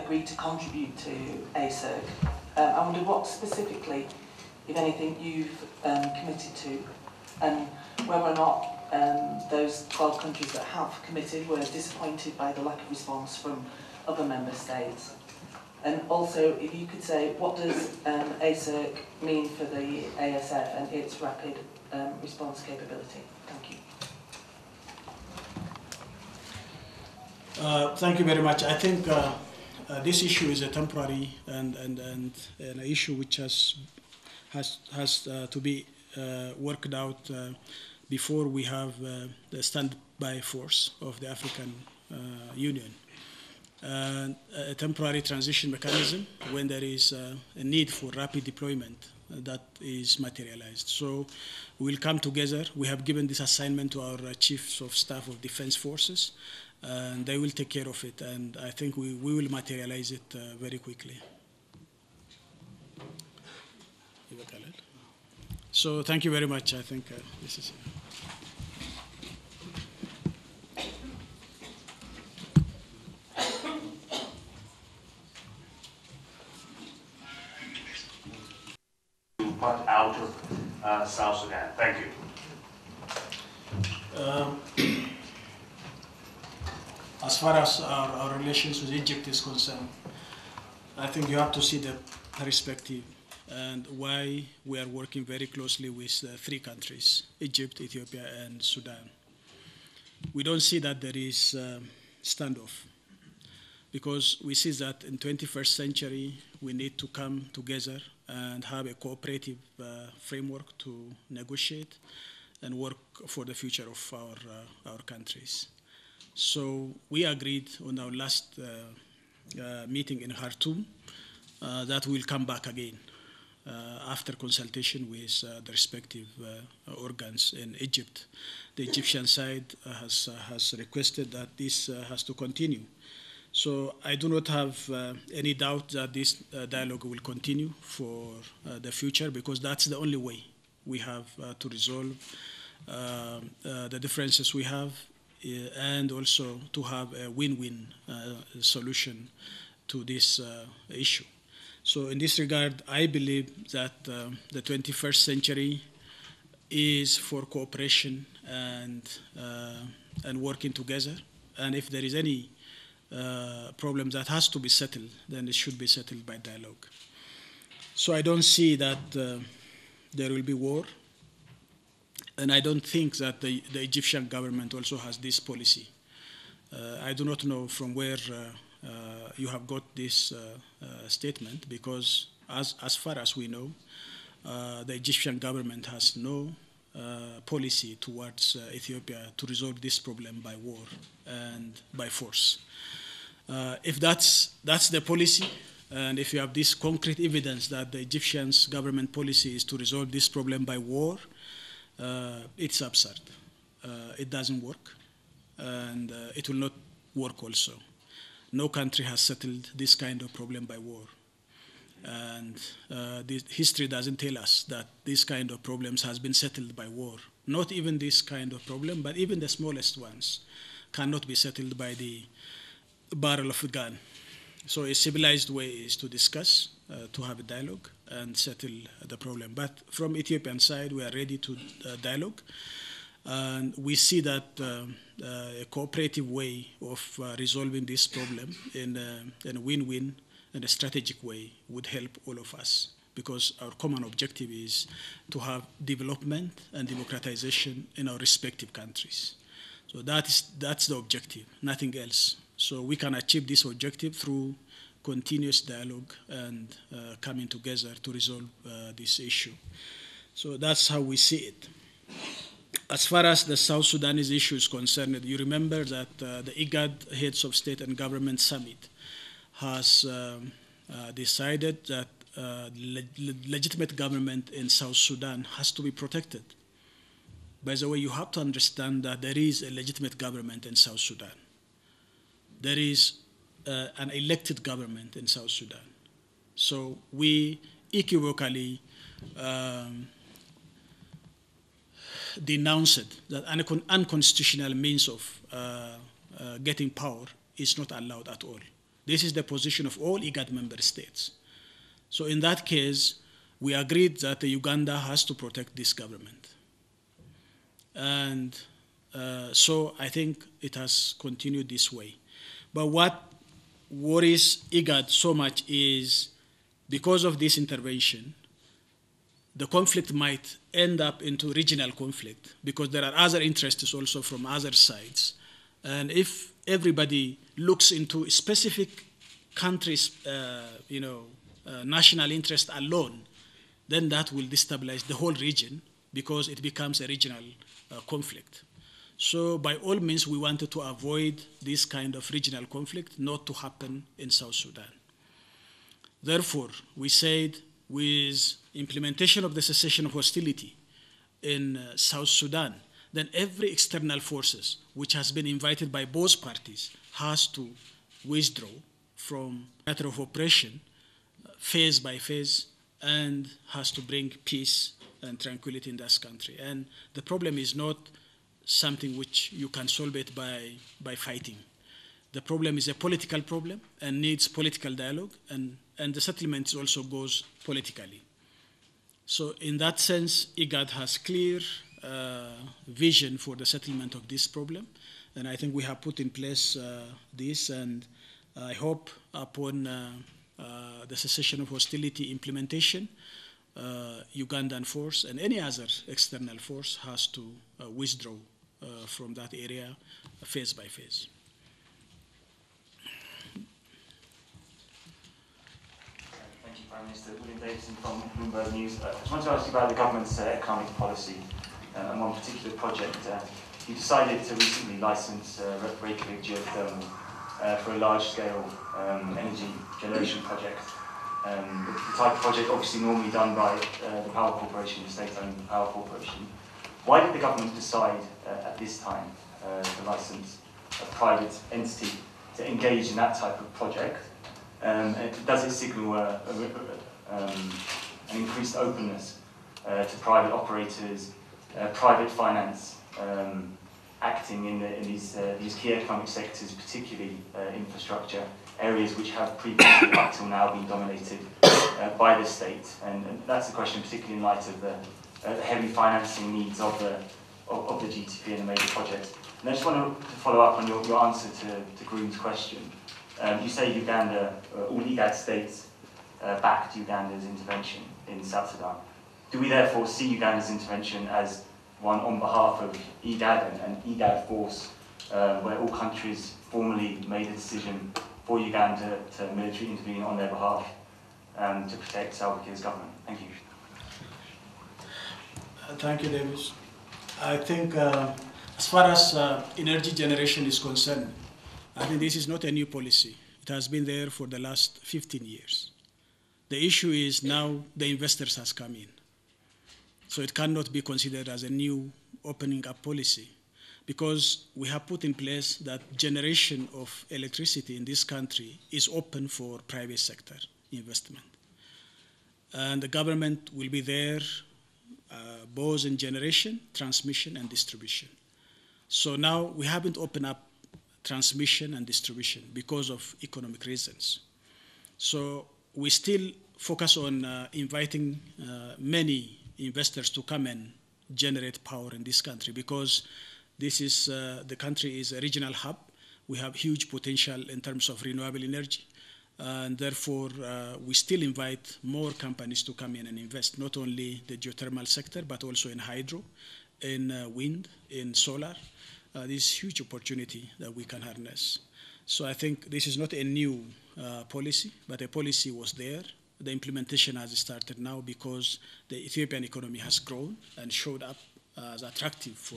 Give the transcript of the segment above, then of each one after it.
agreed to contribute to ASERG. I wonder what specifically, if anything, you've committed to, and whether or not those 12 countries that have committed were disappointed by the lack of response from other member states. And also, if you could say, what does ASERG mean for the ASF and its rapid response capability? Thank you. Thank you very much. I think this issue is a temporary and an issue which has to be worked out before we have the standby force of the African Union. A temporary transition mechanism when there is a need for rapid deployment that is materialized. So we will come together. We have given this assignment to our chiefs of staff of defense forces, and they will take care of it. And I think we will materialize it very quickly. So thank you very much. I think this is. Out of South Sudan. Thank you. As far as our relations with Egypt is concerned, I think you have to see the perspective and why we are working very closely with three countries, Egypt, Ethiopia, and Sudan. We don't see that there is standoff, because we see that in 21st century we need to come together and have a cooperative framework to negotiate and work for the future of our countries. So we agreed on our last meeting in Khartoum that we'll come back again after consultation with the respective organs in Egypt. The Egyptian side has requested that this has to continue. So I do not have any doubt that this dialogue will continue for the future, because that's the only way we have to resolve the differences we have, and also to have a win-win solution to this issue. So in this regard, I believe that the 21st century is for cooperation and working together. And if there is any problem that has to be settled, then it should be settled by dialogue. So I don't see that there will be war, and I don't think that the Egyptian government also has this policy. I do not know from where you have got this statement, because as far as we know, the Egyptian government has no policy towards Ethiopia to resolve this problem by war and by force. If that's the policy, and if you have this concrete evidence that the Egyptian government policy is to resolve this problem by war, it's absurd. It doesn't work, and it will not work also. No country has settled this kind of problem by war. And the history doesn't tell us that this kind of problems has been settled by war. Not even this kind of problem, but even the smallest ones cannot be settled by the barrel of a gun. So a civilized way is to discuss, to have a dialogue and settle the problem. But from Ethiopian side, we are ready to dialogue. And we see that a cooperative way of resolving this problem in a win-win and a strategic way would help all of us, because our common objective is to have development and democratization in our respective countries. So that's the objective, nothing else. So we can achieve this objective through continuous dialogue and coming together to resolve this issue. So that's how we see it. As far as the South Sudanese issue is concerned, you remember that the IGAD Heads of State and Government Summit has decided that legitimate government in South Sudan has to be protected. By the way, you have to understand that there is a legitimate government in South Sudan. There is an elected government in South Sudan. So we equivocally denounced that an unconstitutional means of getting power is not allowed at all. This is the position of all IGAD member states. So in that case, we agreed that Uganda has to protect this government. And so I think it has continued this way. But what worries IGAD so much is because of this intervention, the conflict might end up into regional conflict because there are other interests also from other sides. And if everybody looks into a specific country's national interest alone, then that will destabilize the whole region because it becomes a regional conflict. So by all means, we wanted to avoid this kind of regional conflict not to happen in South Sudan. Therefore, we said with implementation of the cessation of hostility in South Sudan, then every external forces which has been invited by both parties has to withdraw from matter of operation phase by phase and has to bring peace and tranquility in this country. And the problem is not something which you can solve it by fighting. The problem is a political problem and needs political dialogue, and the settlement also goes politically. So in that sense, IGAD has clear vision for the settlement of this problem, and I think we have put in place this, and I hope upon the cessation of hostility implementation, Ugandan force and any other external force has to withdraw from that area phase by phase. Thank you, Prime Minister. William Davison from Bloomberg News. I just want to ask you about the government's economic policy and one particular project. You decided to recently license Reykjavik geothermal for a large-scale energy generation project. The type of project obviously normally done by the power corporation, the state-owned power corporation. Why did the government decide at this time to license a private entity to engage in that type of project? Does it signal an increased openness to private operators, private finance acting in these key economic sectors, particularly infrastructure, areas which have previously up till now been dominated by the state? And that's a question particularly in light of the heavy financing needs of the GTP and the major projects. And I just want to follow up on your answer to Groom's question. You say Uganda, all IGAD states backed Uganda's intervention in South Sudan. Do we therefore see Uganda's intervention as one on behalf of IGAD and IGAD force, where all countries formally made a decision for Uganda to military intervene on their behalf to protect Salva Kiir's government? Thank you. Thank you, Davis. I think as far as energy generation is concerned, I think this is not a new policy. It has been there for the last 15 years. The issue is now the investors has come in. So it cannot be considered as a new opening up policy because we have put in place that generation of electricity in this country is open for private sector investment. And the government will be there both in generation, transmission, and distribution. So now we haven't opened up transmission and distribution because of economic reasons. So we still focus on inviting many investors to come and generate power in this country because this is, the country is a regional hub. We have huge potential in terms of renewable energy. And therefore, we still invite more companies to come in and invest, not only the geothermal sector, but also in hydro, in wind, in solar. This huge opportunity that we can harness. So I think this is not a new policy, but a policy was there. The implementation has started now because the Ethiopian economy has grown and showed up as attractive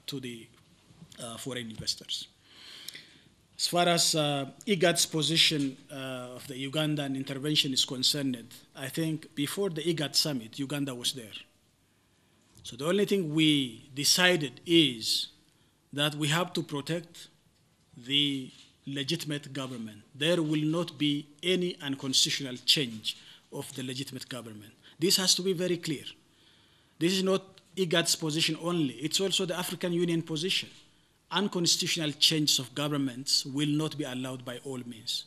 to the foreign investors. As far as IGAD's position of the Ugandan intervention is concerned, I think before the IGAD summit, Uganda was there. So the only thing we decided is that we have to protect the legitimate government. There will not be any unconstitutional change of the legitimate government. This has to be very clear. This is not IGAD's position only, it's also the African Union position. Unconstitutional changes of governments will not be allowed by all means.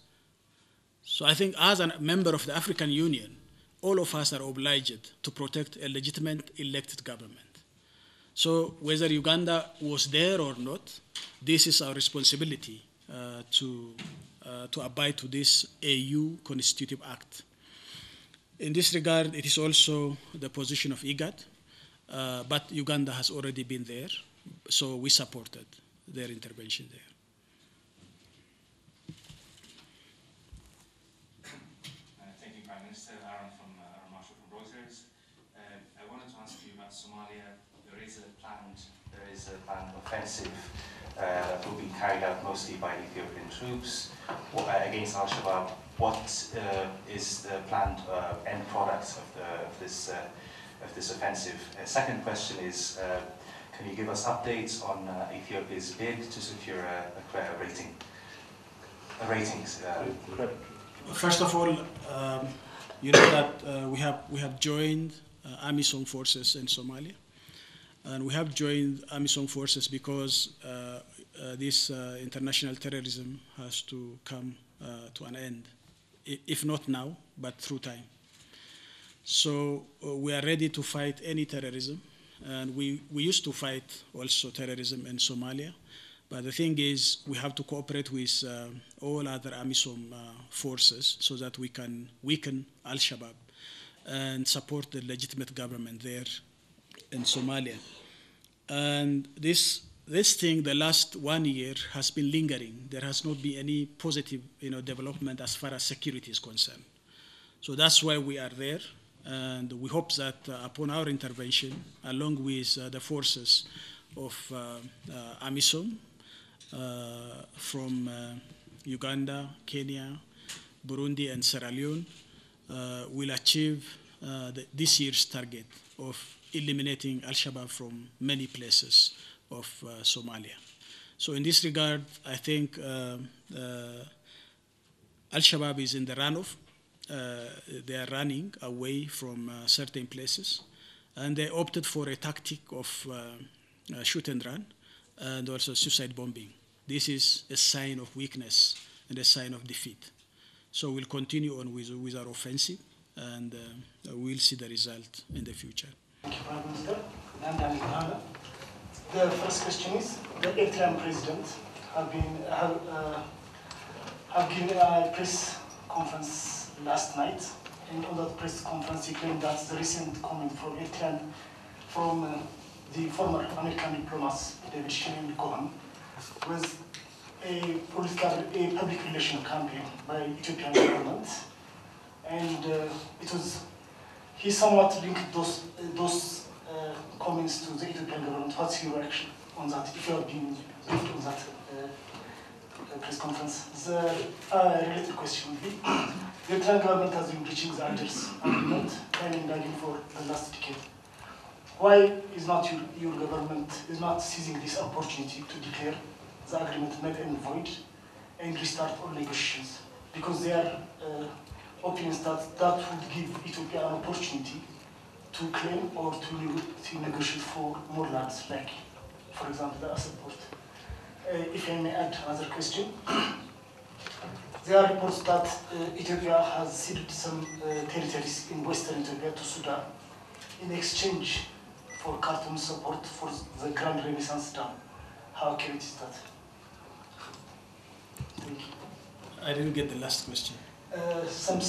So I think as a member of the African Union, all of us are obliged to protect a legitimate elected government. So whether Uganda was there or not, this is our responsibility to abide to this AU Constitutive Act. In this regard, it is also the position of IGAD, but Uganda has already been there, so we supported their intervention there. Thank you, Prime Minister. Aaron Marshall from Reuters. I wanted to ask you about Somalia. There is a planned offensive that will be carried out mostly by Ethiopian troops against Al-Shabaab. What is the planned end product of this offensive? Second question is, can you give us updates on Ethiopia's bid to secure a ratings? First of all, you know that we have joined AMISOM forces in Somalia, and we have joined AMISOM forces because this international terrorism has to come to an end, if not now, but through time. So we are ready to fight any terrorism, and we used to fight also terrorism in Somalia. But the thing is, we have to cooperate with all other AMISOM forces so that we can weaken Al-Shabaab and support the legitimate government there in Somalia. And this thing, the last 1 year, has been lingering. There has not been any positive development as far as security is concerned. So that's why we are there. And we hope that upon our intervention, along with the forces of AMISOM, from Uganda, Kenya, Burundi, and Sierra Leone, will achieve this year's target of eliminating Al-Shabaab from many places of Somalia. So in this regard, I think Al-Shabaab is in the runoff. They are running away from certain places, and they opted for a tactic of shoot and run and also suicide bombing. This is a sign of weakness and a sign of defeat. So we'll continue on with our offensive, and we'll see the result in the future. Thank you, Prime Minister. The first question is, the Ethiopian president have given a press conference last night, and on that press conference he claimed that the recent comment from the former American diplomat David Cohen was a public relation campaign by Ethiopian government, and he somewhat linked those comments to the Ethiopian government. What's your reaction on that, if you have been briefed on that press conference? The related question would be, the Ethiopian government has been breaching the Algiers agreement time and again for the last decade. Why is not your government is not seizing this opportunity to declare the agreement null and void and restart all negotiations? Because they are opinions that would give Ethiopia an opportunity to claim or to negotiate for more lands, like, for example, the asset port. If I may add another question, there are reports that Ethiopia has ceded some territories in western Ethiopia to Sudan in exchange for Khartoum support for the Grand Renaissance Dam. How accurate is that? Thank you. I didn't get the last question. Some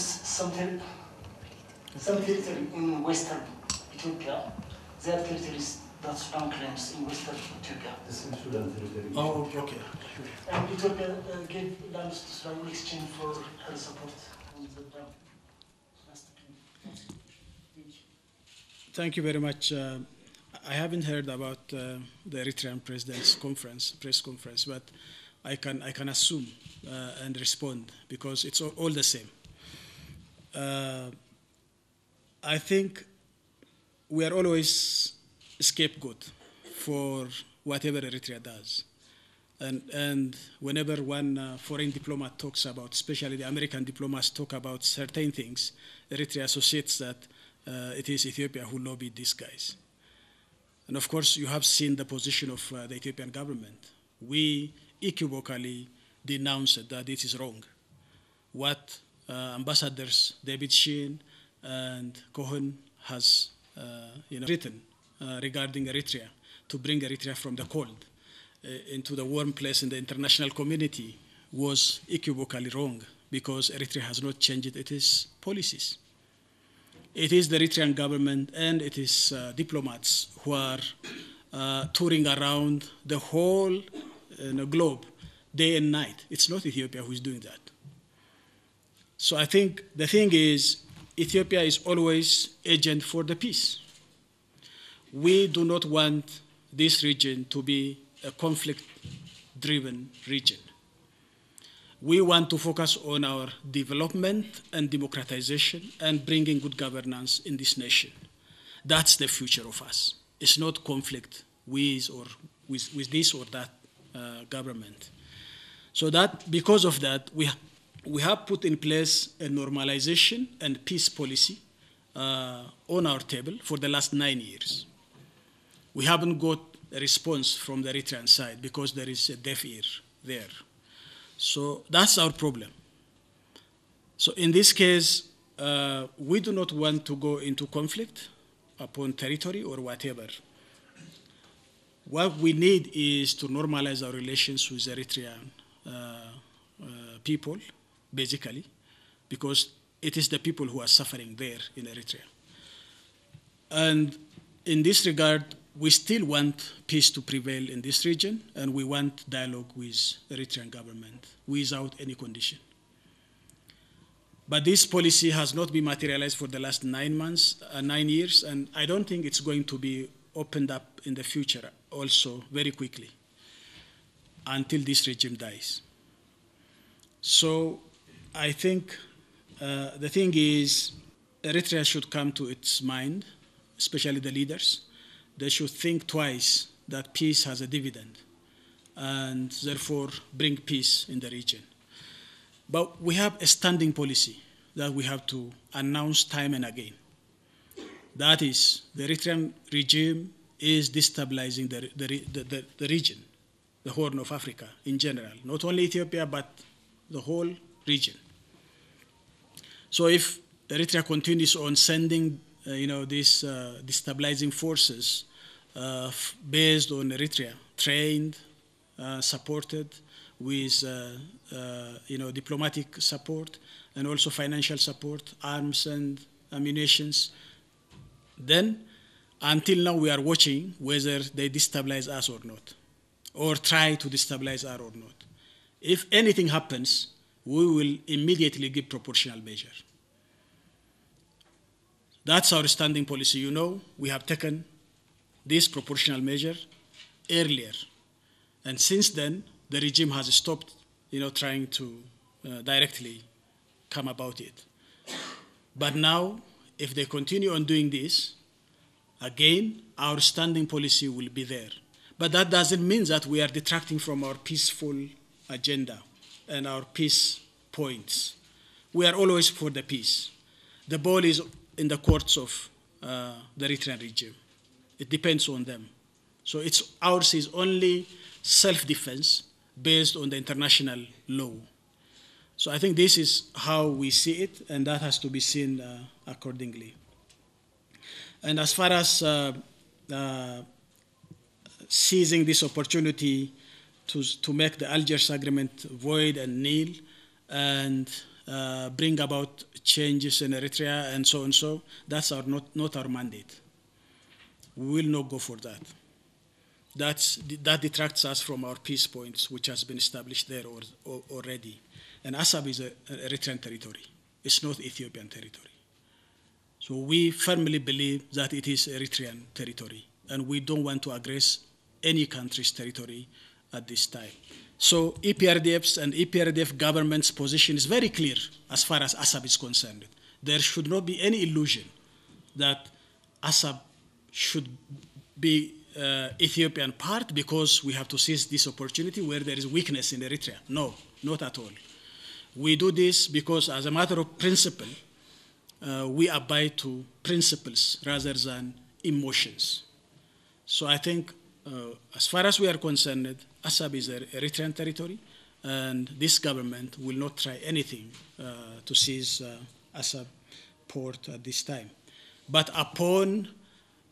territory in western Ethiopia, there are territories that Sudan claims in western Ethiopia. This is Sudan territory. Oh, okay. And Ethiopia gave lands to Sudan in exchange for her support on the dam. Thank you very much. I haven't heard about the Eritrean president's press conference, but I can assume and respond because it's all the same. I think we are always a scapegoat for whatever Eritrea does. And whenever one foreign diplomat talks about, especially the American diplomats talk about certain things, Eritrea associates that it is Ethiopia who lobbied these guys. And of course, you have seen the position of the Ethiopian government. We equivocally denounced that this is wrong. What Ambassadors David Sheen and Cohen has written regarding Eritrea, to bring Eritrea from the cold into the warm place in the international community, was equivocally wrong, because Eritrea has not changed its policies. It is the Eritrean government and it is diplomats who are touring around the whole globe day and night. It's not Ethiopia who is doing that. So I think the thing is, Ethiopia is always agent for the peace. We do not want this region to be a conflict-driven region. We want to focus on our development and democratization and bringing good governance in this nation. That's the future of us. It's not conflict with this or that government. So that, because of that, we have put in place a normalization and peace policy on our table for the last 9 years. We haven't got a response from the Eritrean side because there is a deaf ear there. So that's our problem. So in this case, we do not want to go into conflict upon territory or whatever. What we need is to normalize our relations with Eritrean people, basically, because it is the people who are suffering there in Eritrea. And in this regard, we still want peace to prevail in this region, and we want dialogue with the Eritrean government without any condition. But this policy has not been materialized for the last 9 years, and I don't think it's going to be opened up in the future also very quickly until this regime dies. So I think the thing is, Eritrea should come to its mind, especially the leaders. They should think twice that peace has a dividend and therefore bring peace in the region. But we have a standing policy that we have to announce time and again. That is, the Eritrean regime is destabilizing the region, the Horn of Africa in general, not only Ethiopia, but the whole region. So if Eritrea continues on sending these destabilizing forces based on Eritrea, trained, supported with diplomatic support and also financial support, arms and ammunitions, then until now we are watching whether they destabilize us or not, or try to destabilize us or not. If anything happens, we will immediately give proportional measure. That's our standing policy. You know, we have taken this proportional measure earlier. And since then, the regime has stopped, trying to directly come about it. But now, if they continue on doing this, again, our standing policy will be there. But that doesn't mean that we are detracting from our peaceful agenda and our peace points. We are always for the peace. The ball is in the courts of the Eritrean regime. It depends on them. So ours is only self-defense based on the international law. So I think this is how we see it, and that has to be seen accordingly. And as far as seizing this opportunity to make the Algiers Agreement void and nil, and bring about changes in Eritrea and so and so, that's not our mandate. We will not go for that. That detracts us from our peace points, which has been established there already. And Assab is an Eritrean territory. It's not Ethiopian territory. So we firmly believe that it is Eritrean territory, and we don't want to aggress any country's territory at this time. So EPRDF's and EPRDF government's position is very clear as far as Assab is concerned. There should not be any illusion that Assab should be Ethiopian part because we have to seize this opportunity where there is weakness in Eritrea. No, not at all. We do this because as a matter of principle, we abide to principles rather than emotions. So I think as far as we are concerned, Assab is Eritrean territory, and this government will not try anything to seize Assab port at this time. But upon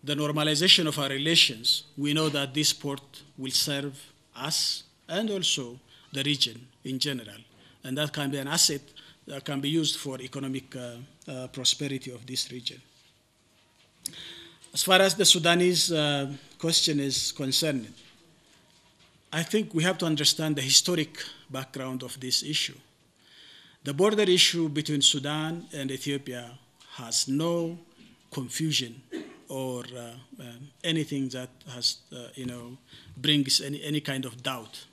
the normalization of our relations, we know that this port will serve us and also the region in general. And that can be an asset that can be used for economic prosperity of this region. As far as the Sudanese question is concerned, I think we have to understand the historic background of this issue. The border issue between Sudan and Ethiopia has no confusion or anything that has, brings any kind of doubt.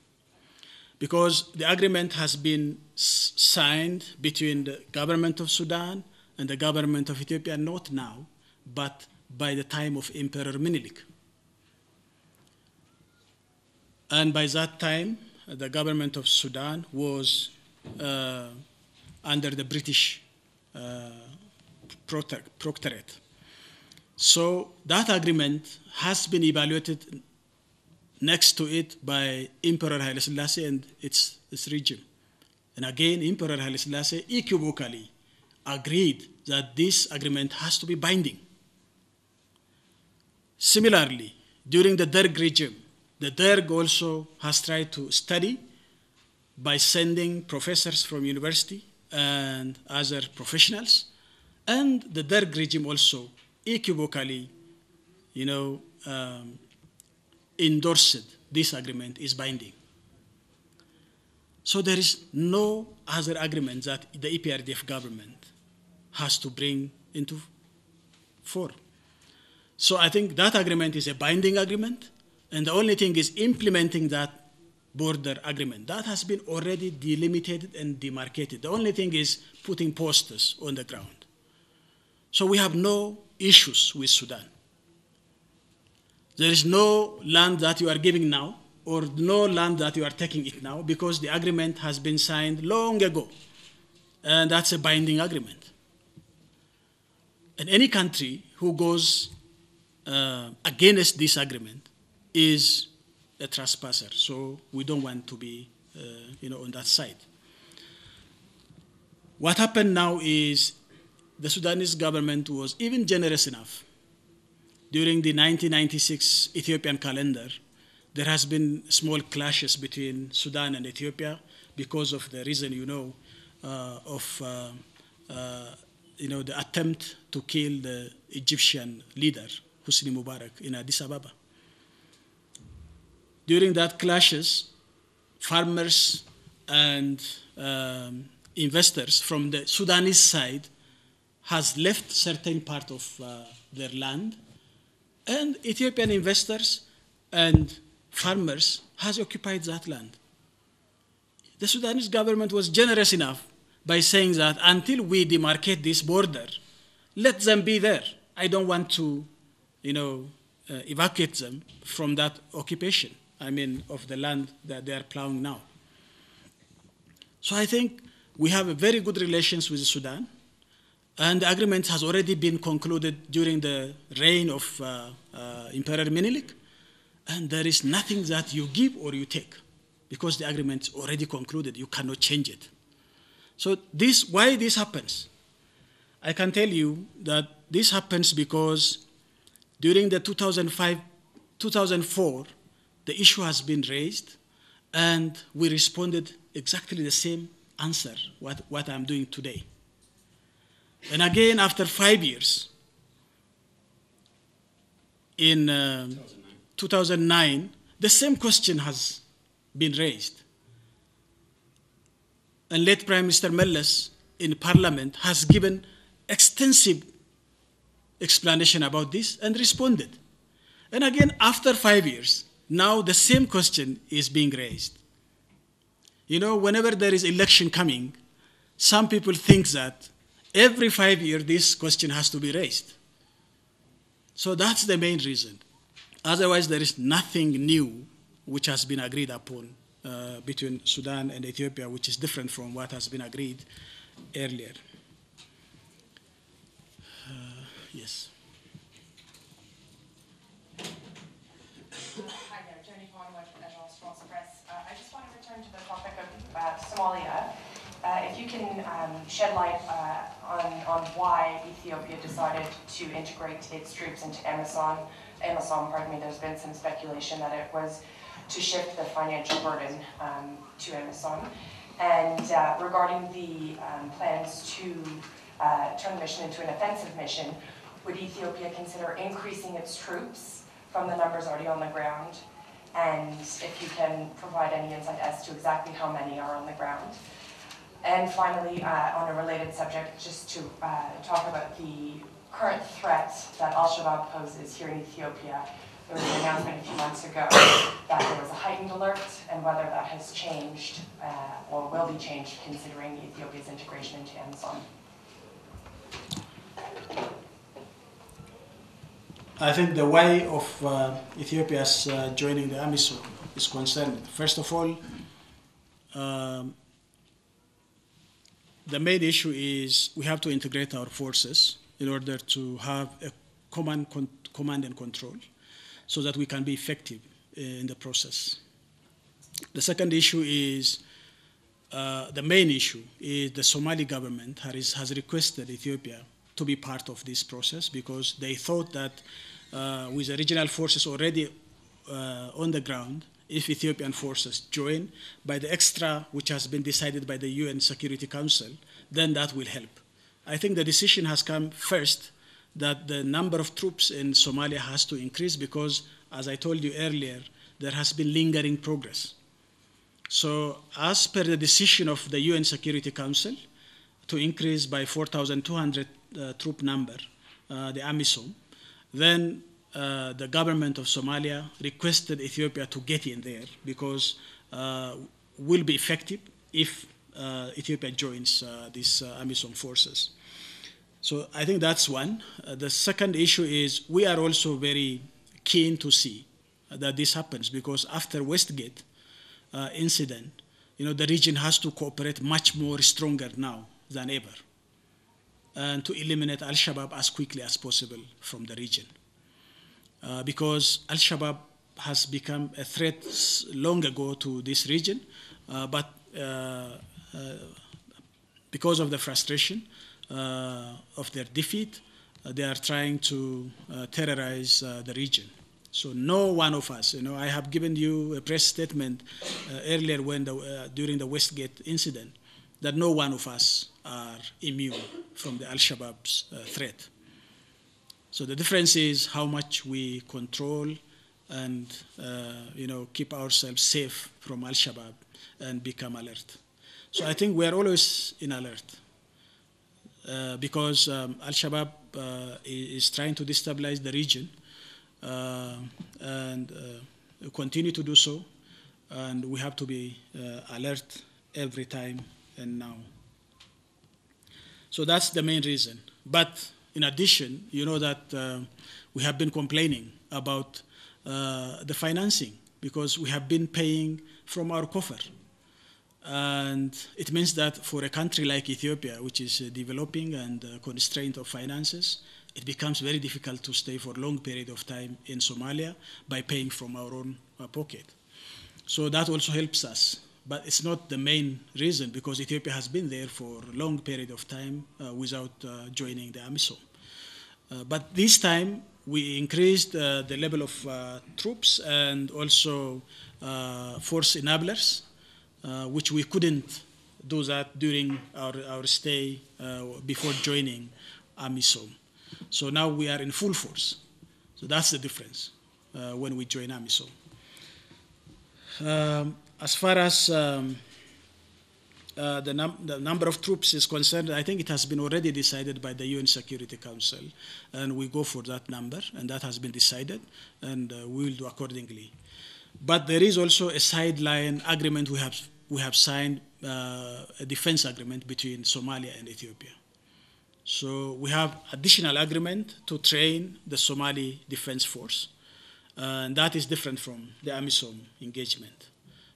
Because the agreement has been signed between the government of Sudan and the government of Ethiopia, not now, but by the time of Emperor Menelik. And by that time, the government of Sudan was under the British protectorate. So that agreement has been evaluated next to it by Emperor Haile Selassie and its regime. And again, Emperor Haile Selassie equivocally agreed that this agreement has to be binding. Similarly, during the Derg regime, the Derg also has tried to study by sending professors from university and other professionals, and the Derg regime also equivocally, endorsed this agreement is binding. So there is no other agreement that the EPRDF government has to bring into force. So I think that agreement is a binding agreement, and the only thing is implementing that border agreement. That has been already delimited and demarcated. The only thing is putting posters on the ground. So we have no issues with Sudan. There is no land that you are giving now, or no land that you are taking it now, because the agreement has been signed long ago. And that's a binding agreement. And any country who goes against this agreement is a trespasser. So we don't want to be on that side. What happened now is the Sudanese government was even generous enough. During the 1996 Ethiopian calendar, there has been small clashes between Sudan and Ethiopia because of the reason the attempt to kill the Egyptian leader, Hosni Mubarak, in Addis Ababa. During that clashes, farmers and investors from the Sudanese side has left certain part of their land, and Ethiopian investors and farmers has occupied that land. The Sudanese government was generous enough by saying that until we demarcate this border, let them be there. I don't want to, evacuate them from that occupation, of the land that they are plowing now. So I think we have a very good relations with Sudan, and the agreement has already been concluded during the reign of Emperor Menelik, and there is nothing that you give or you take, because the agreement is already concluded. You cannot change it. So why this happens? I can tell you that this happens because during the 2004, the issue has been raised, and we responded exactly the same answer, what I'm doing today. And again, after 5 years, in 2009, the same question has been raised. And late Prime Minister Meles in Parliament has given extensive explanation about this and responded. And again, after 5 years, now the same question is being raised. Whenever there is election coming, some people think that every 5 years this question has to be raised. So that's the main reason. Otherwise, there is nothing new which has been agreed upon between Sudan and Ethiopia, which is different from what has been agreed earlier. Yes. Hi there, Joni Conway from Agence France Presse. I just just want to return to the topic of Somalia. If you can shed light on why Ethiopia decided to integrate its troops into Amazon, there's been some speculation that it was to shift the financial burden to Amazon. And regarding the plans to turn the mission into an offensive mission, would Ethiopia consider increasing its troops from the numbers already on the ground? And if you can provide any insight as to exactly how many are on the ground. And finally, on a related subject, just to talk about the current threat that Al-Shabaab poses here in Ethiopia. There was an announcement a few months ago that there was a heightened alert, and whether that has changed or will be changed considering Ethiopia's integration into Amazon. I think the way of Ethiopia's joining the AMISOM is concerned. First of all, the main issue is we have to integrate our forces in order to have a command and control so that we can be effective in the process. The second issue is, the main issue is the Somali government has requested Ethiopia to be part of this process because they thought that with the regional forces already on the ground, if Ethiopian forces join by the extra which has been decided by the UN Security Council, then that will help. I think the decision has come first that the number of troops in Somalia has to increase because, as I told you earlier, there has been lingering progress. So as per the decision of the UN Security Council to increase by 4,200 troop number, the AMISOM, then the government of Somalia requested Ethiopia to get in there because will be effective if Ethiopia joins these AMISOM forces. So I think that's one. The second issue is we are also very keen to see that this happens because after Westgate incident, the region has to cooperate much more stronger now than ever and to eliminate Al-Shabaab as quickly as possible from the region. Because Al-Shabaab has become a threat long ago to this region, but because of the frustration of their defeat, they are trying to terrorize the region. So no one of us, I have given you a press statement earlier during the Westgate incident that no one of us are immune from the Al-Shabaab's threat. So the difference is how much we control and keep ourselves safe from Al-Shabaab and become alert. So I think we are always in alert because Al-Shabaab is trying to destabilize the region and continue to do so, and we have to be alert every time and now. So that's the main reason. But in addition, that we have been complaining about the financing because we have been paying from our coffer. And it means that for a country like Ethiopia, which is developing and constrained of finances, it becomes very difficult to stay for a long period of time in Somalia by paying from our own pocket. So that also helps us. But it's not the main reason because Ethiopia has been there for a long period of time without joining the AMISOM. But this time we increased the level of troops and also force enablers, which we couldn't do that during our stay before joining AMISOM. So now we are in full force. So that's the difference when we join AMISOM. As far as the number of troops is concerned, I think it has been already decided by the UN Security Council, and we go for that number, and that has been decided, and we will do accordingly. But there is also a sideline agreement we have signed, a defense agreement between Somalia and Ethiopia. So we have additional agreement to train the Somali Defense Force, and that is different from the AMISOM engagement.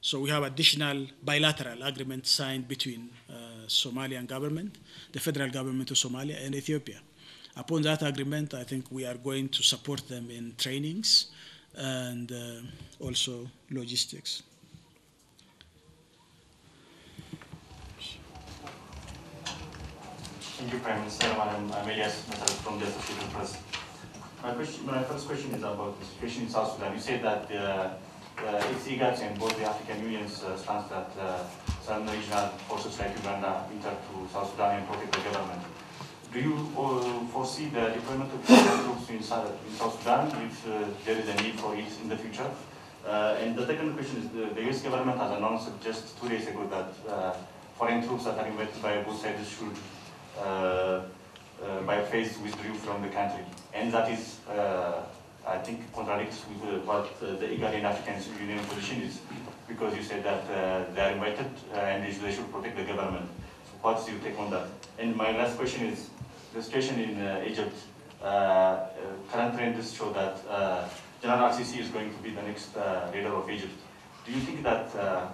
So we have additional bilateral agreement signed between Somalian government, the federal government of Somalia, and Ethiopia. Upon that agreement, I think we are going to support them in trainings and also logistics. Thank you, Prime Minister. I'm Elias from the Associated Press. My first question is about the situation in South Sudan. You said that it's IGAD and both the African Union's stance that some regional forces like Uganda enter to South Sudan and protect the government. Do you foresee the deployment of troops in South Sudan if there is a need for it in the future? And the second question is the US government has announced just 2 days ago that foreign troops that are invited by both sides should by phase withdrew from the country. And that is, I think, contradicts with what the IGAD and African Union position is, because you said that they are invited and they should protect the government. So what's your take on that? And my last question is, the situation in Egypt, current trends show that General al-Sisi is going to be the next leader of Egypt. Do you think that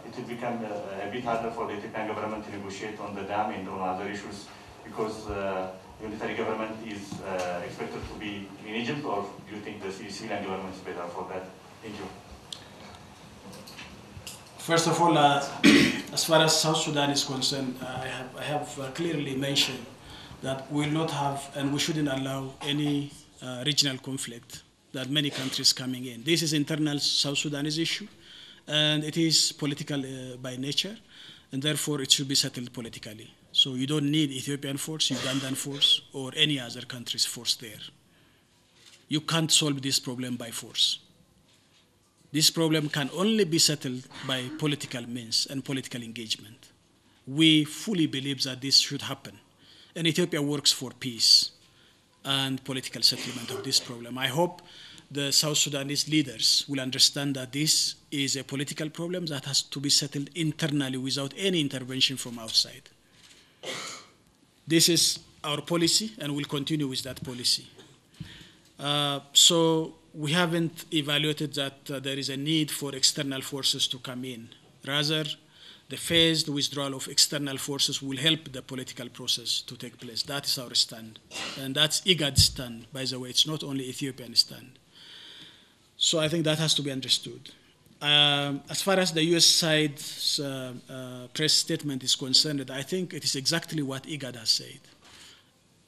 it will become a bit harder for the Ethiopian government to negotiate on the dam and on other issues because the military government is expected to be in Egypt, or do you think the civilian government is better for that? Thank you. First of all, as far as South Sudan is concerned, I have clearly mentioned that we will not have and we shouldn't allow any regional conflict that many countries coming in. This is internal South Sudanese issue, and it is political by nature, and therefore it should be settled politically. So you don't need Ethiopian force, Ugandan force, or any other country's force there. You can't solve this problem by force. This problem can only be settled by political means and political engagement. We fully believe that this should happen. And Ethiopia works for peace and political settlement of this problem. I hope the South Sudanese leaders will understand that this is a political problem that has to be settled internally without any intervention from outside. This is our policy, and we'll continue with that policy. So we haven't evaluated that there is a need for external forces to come in. Rather, the phased withdrawal of external forces will help the political process to take place. That is our stand. And that's IGAD's stand, by the way. It's not only Ethiopian stand. So I think that has to be understood. As far as the US side's press statement is concerned, I think it is exactly what IGAD has said.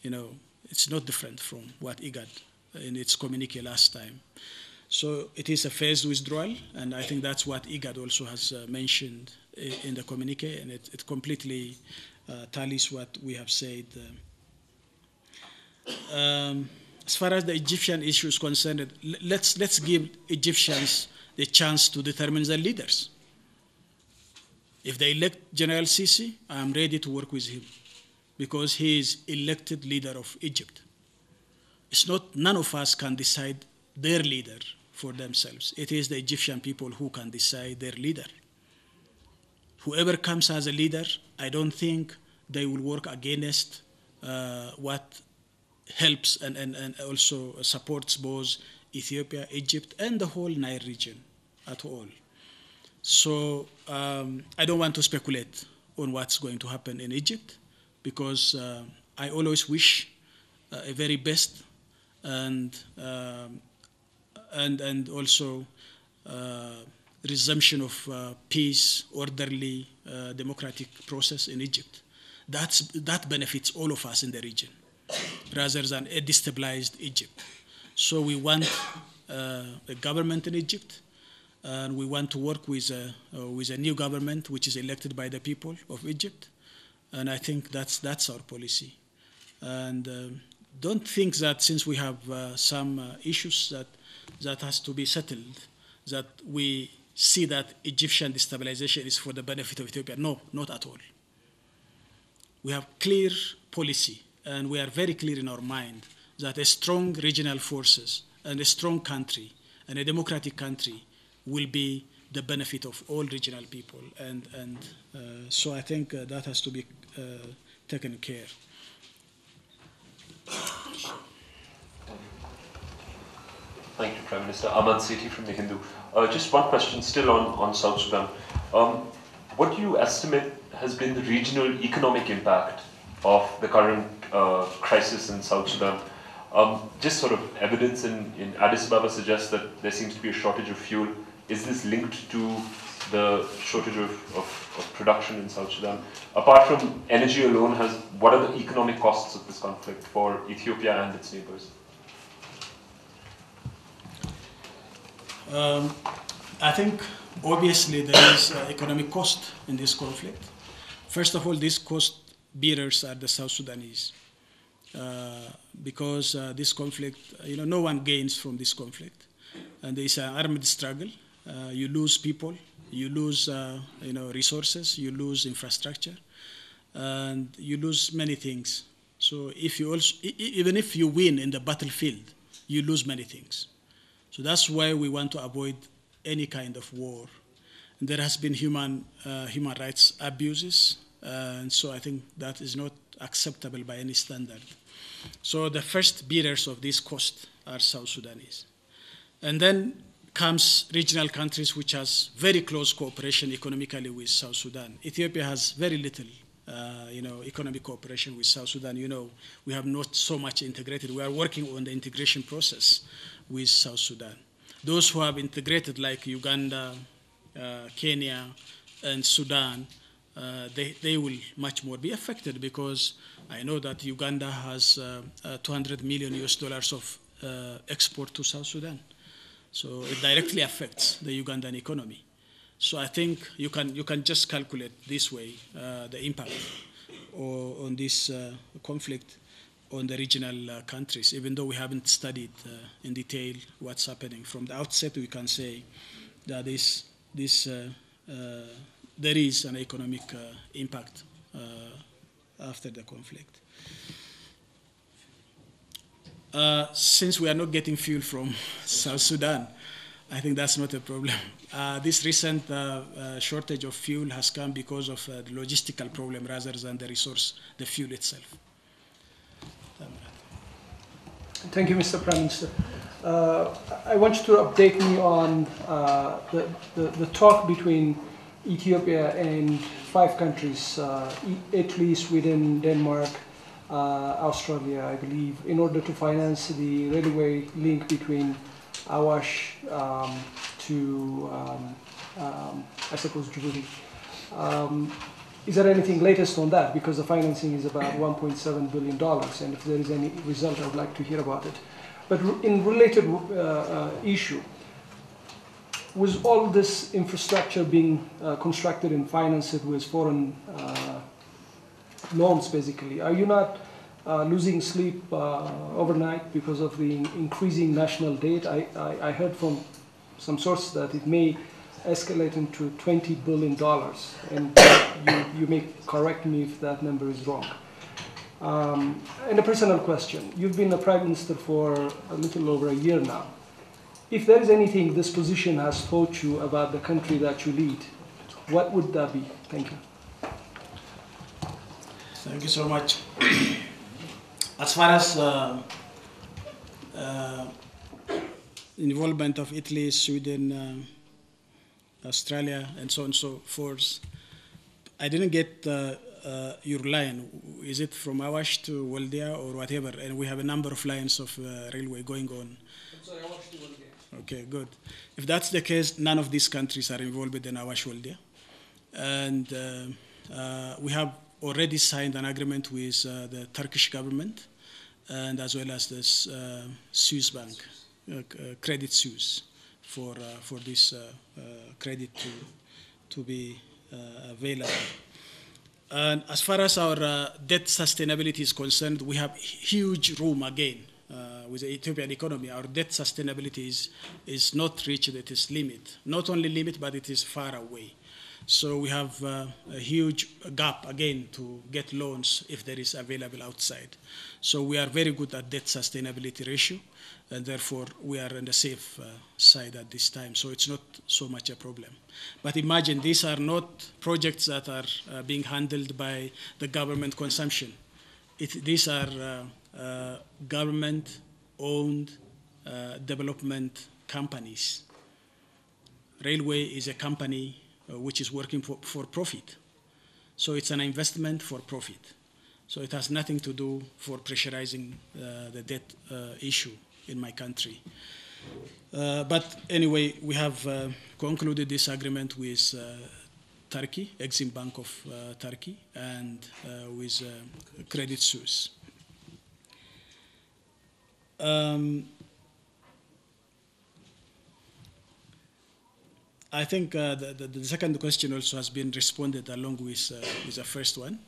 You know, it's not different from what IGAD in its communique last time. So it is a phased withdrawal, and I think that's what IGAD also has mentioned in the communique, and it completely tallies what we have said. As far as the Egyptian issue is concerned, let's give Egyptians the chance to determine their leaders. If they elect General Sisi, I am ready to work with him because he is elected leader of Egypt. It's not, none of us can decide their leader for themselves. It is the Egyptian people who can decide their leader. Whoever comes as a leader, I don't think they will work against what helps and also supports both Ethiopia, Egypt, and the whole Nile region at all. So I don't want to speculate on what's going to happen in Egypt because I always wish a very best and also resumption of peace, orderly, democratic process in Egypt. That benefits all of us in the region, rather than a destabilized Egypt. So we want a government in Egypt, and we want to work with a new government which is elected by the people of Egypt, and I think that's our policy. And don't think that since we have some issues that has to be settled, that we see that Egyptian destabilization is for the benefit of Ethiopia. No, not at all. We have clear policy, and we are very clear in our mind that a strong regional forces and a strong country and a democratic country will be the benefit of all regional people. And so I think that has to be taken care. Thank you, Prime Minister. Aman Sethi from The Hindu. Just one question still on South Sudan. What do you estimate has been the regional economic impact of the current crisis in South Sudan? Just sort of evidence in Addis Ababa suggests that there seems to be a shortage of fuel. Is this linked to the shortage of production in South Sudan. Apart from energy alone, what are the economic costs of this conflict for Ethiopia and its neighbors? I think obviously there is economic cost in this conflict. First of all, these cost bearers are the South Sudanese. Because this conflict, no one gains from this conflict. And there is an armed struggle. You lose people, you lose resources, you lose infrastructure, and you lose many things. So even if you win in the battlefield, you lose many things. So that's why we want to avoid any kind of war. And there has been human rights abuses, and so I think that is not acceptable by any standard. So the first bearers of this cost are South Sudanese. And then comes regional countries which has very close cooperation economically with South Sudan. Ethiopia has very little economic cooperation with South Sudan. We have not so much integrated. We are working on the integration process with South Sudan. Those who have integrated, like Uganda, Kenya, and Sudan, they will much more be affected, because I know that Uganda has $200 million of export to South Sudan. So it directly affects the Ugandan economy. So I think you can just calculate this way the impact on this conflict on the regional countries, even though we haven't studied in detail what's happening. From the outset, we can say that there is an economic impact after the conflict. Since we are not getting fuel from South Sudan, I think that's not a problem. This recent shortage of fuel has come because of the logistical problem rather than the resource, the fuel itself. Thank you, Mr. Prime Minister. I want you to update me on the talk between Ethiopia and 5 countries, Italy, Sweden, Denmark, Australia, I believe, in order to finance the railway link between Awash to, I suppose, Djibouti. Is there anything latest on that? Because the financing is about $1.7 billion, and if there is any result, I would like to hear about it. But in related issue, with all this infrastructure being constructed and financed with foreign loans, basically, are you not losing sleep overnight because of the increasing national debt? I heard from some sources that it may escalate into $20 billion, and you may correct me if that number is wrong. And a personal question. You've been a Prime Minister for a little over a year now. If there is anything this position has taught you about the country that you lead, what would that be? Thank you. Thank you so much. As far as involvement of Italy, Sweden, Australia, and so on and so forth, I didn't get your line. Is it from Awash to Waldia or whatever? And we have a number of lines of railway going on. I'm sorry, Awash to Waldia. Okay, good. If that's the case, none of these countries are involved in Awash Waldia. And we have already signed an agreement with the Turkish government, and as well as this Suez Bank, Credit Suez, for this credit to be available. And as far as our debt sustainability is concerned, we have huge room again with the Ethiopian economy. Our debt sustainability is not reached at its limit. Not only limit, but it is far away. So we have a huge gap again to get loans if there is available outside. So we are very good at debt sustainability ratio, and therefore we are on the safe side at this time. So it's not so much a problem. But imagine these are not projects that are being handled by the government consumption. These are government-owned development companies. Railway is a company which is working for profit. So it's an investment for profit. So it has nothing to do for pressurizing the debt issue in my country. But anyway, we have concluded this agreement with Turkey, Exim Bank of Turkey, and with Credit Suisse. I think the second question also has been responded along with the first one.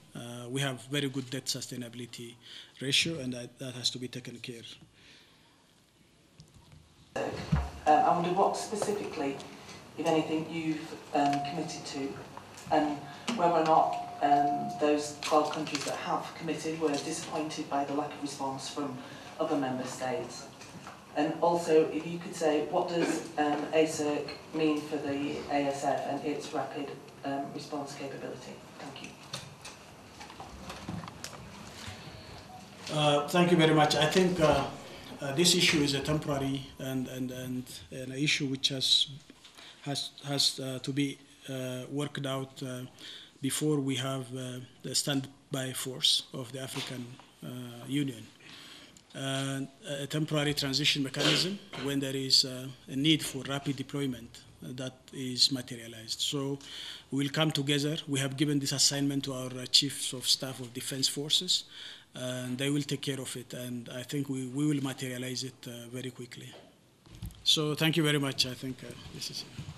We have very good debt sustainability ratio, and that has to be taken care. I wonder what specifically, if anything, you've committed to, and whether or not those 12 countries that have committed were disappointed by the lack of response from other member states. And also, if you could say, what does ASERC mean for the ASF and its rapid response capability? Thank you. Thank you very much. I think this issue is a temporary and an issue which has to be worked out before we have the standby force of the African Union. A temporary transition mechanism when there is a need for rapid deployment that is materialized. So we will come together. We have given this assignment to our chiefs of staff of defense forces, and they will take care of it. And I think we will materialize it very quickly. So thank you very much. I think this is it.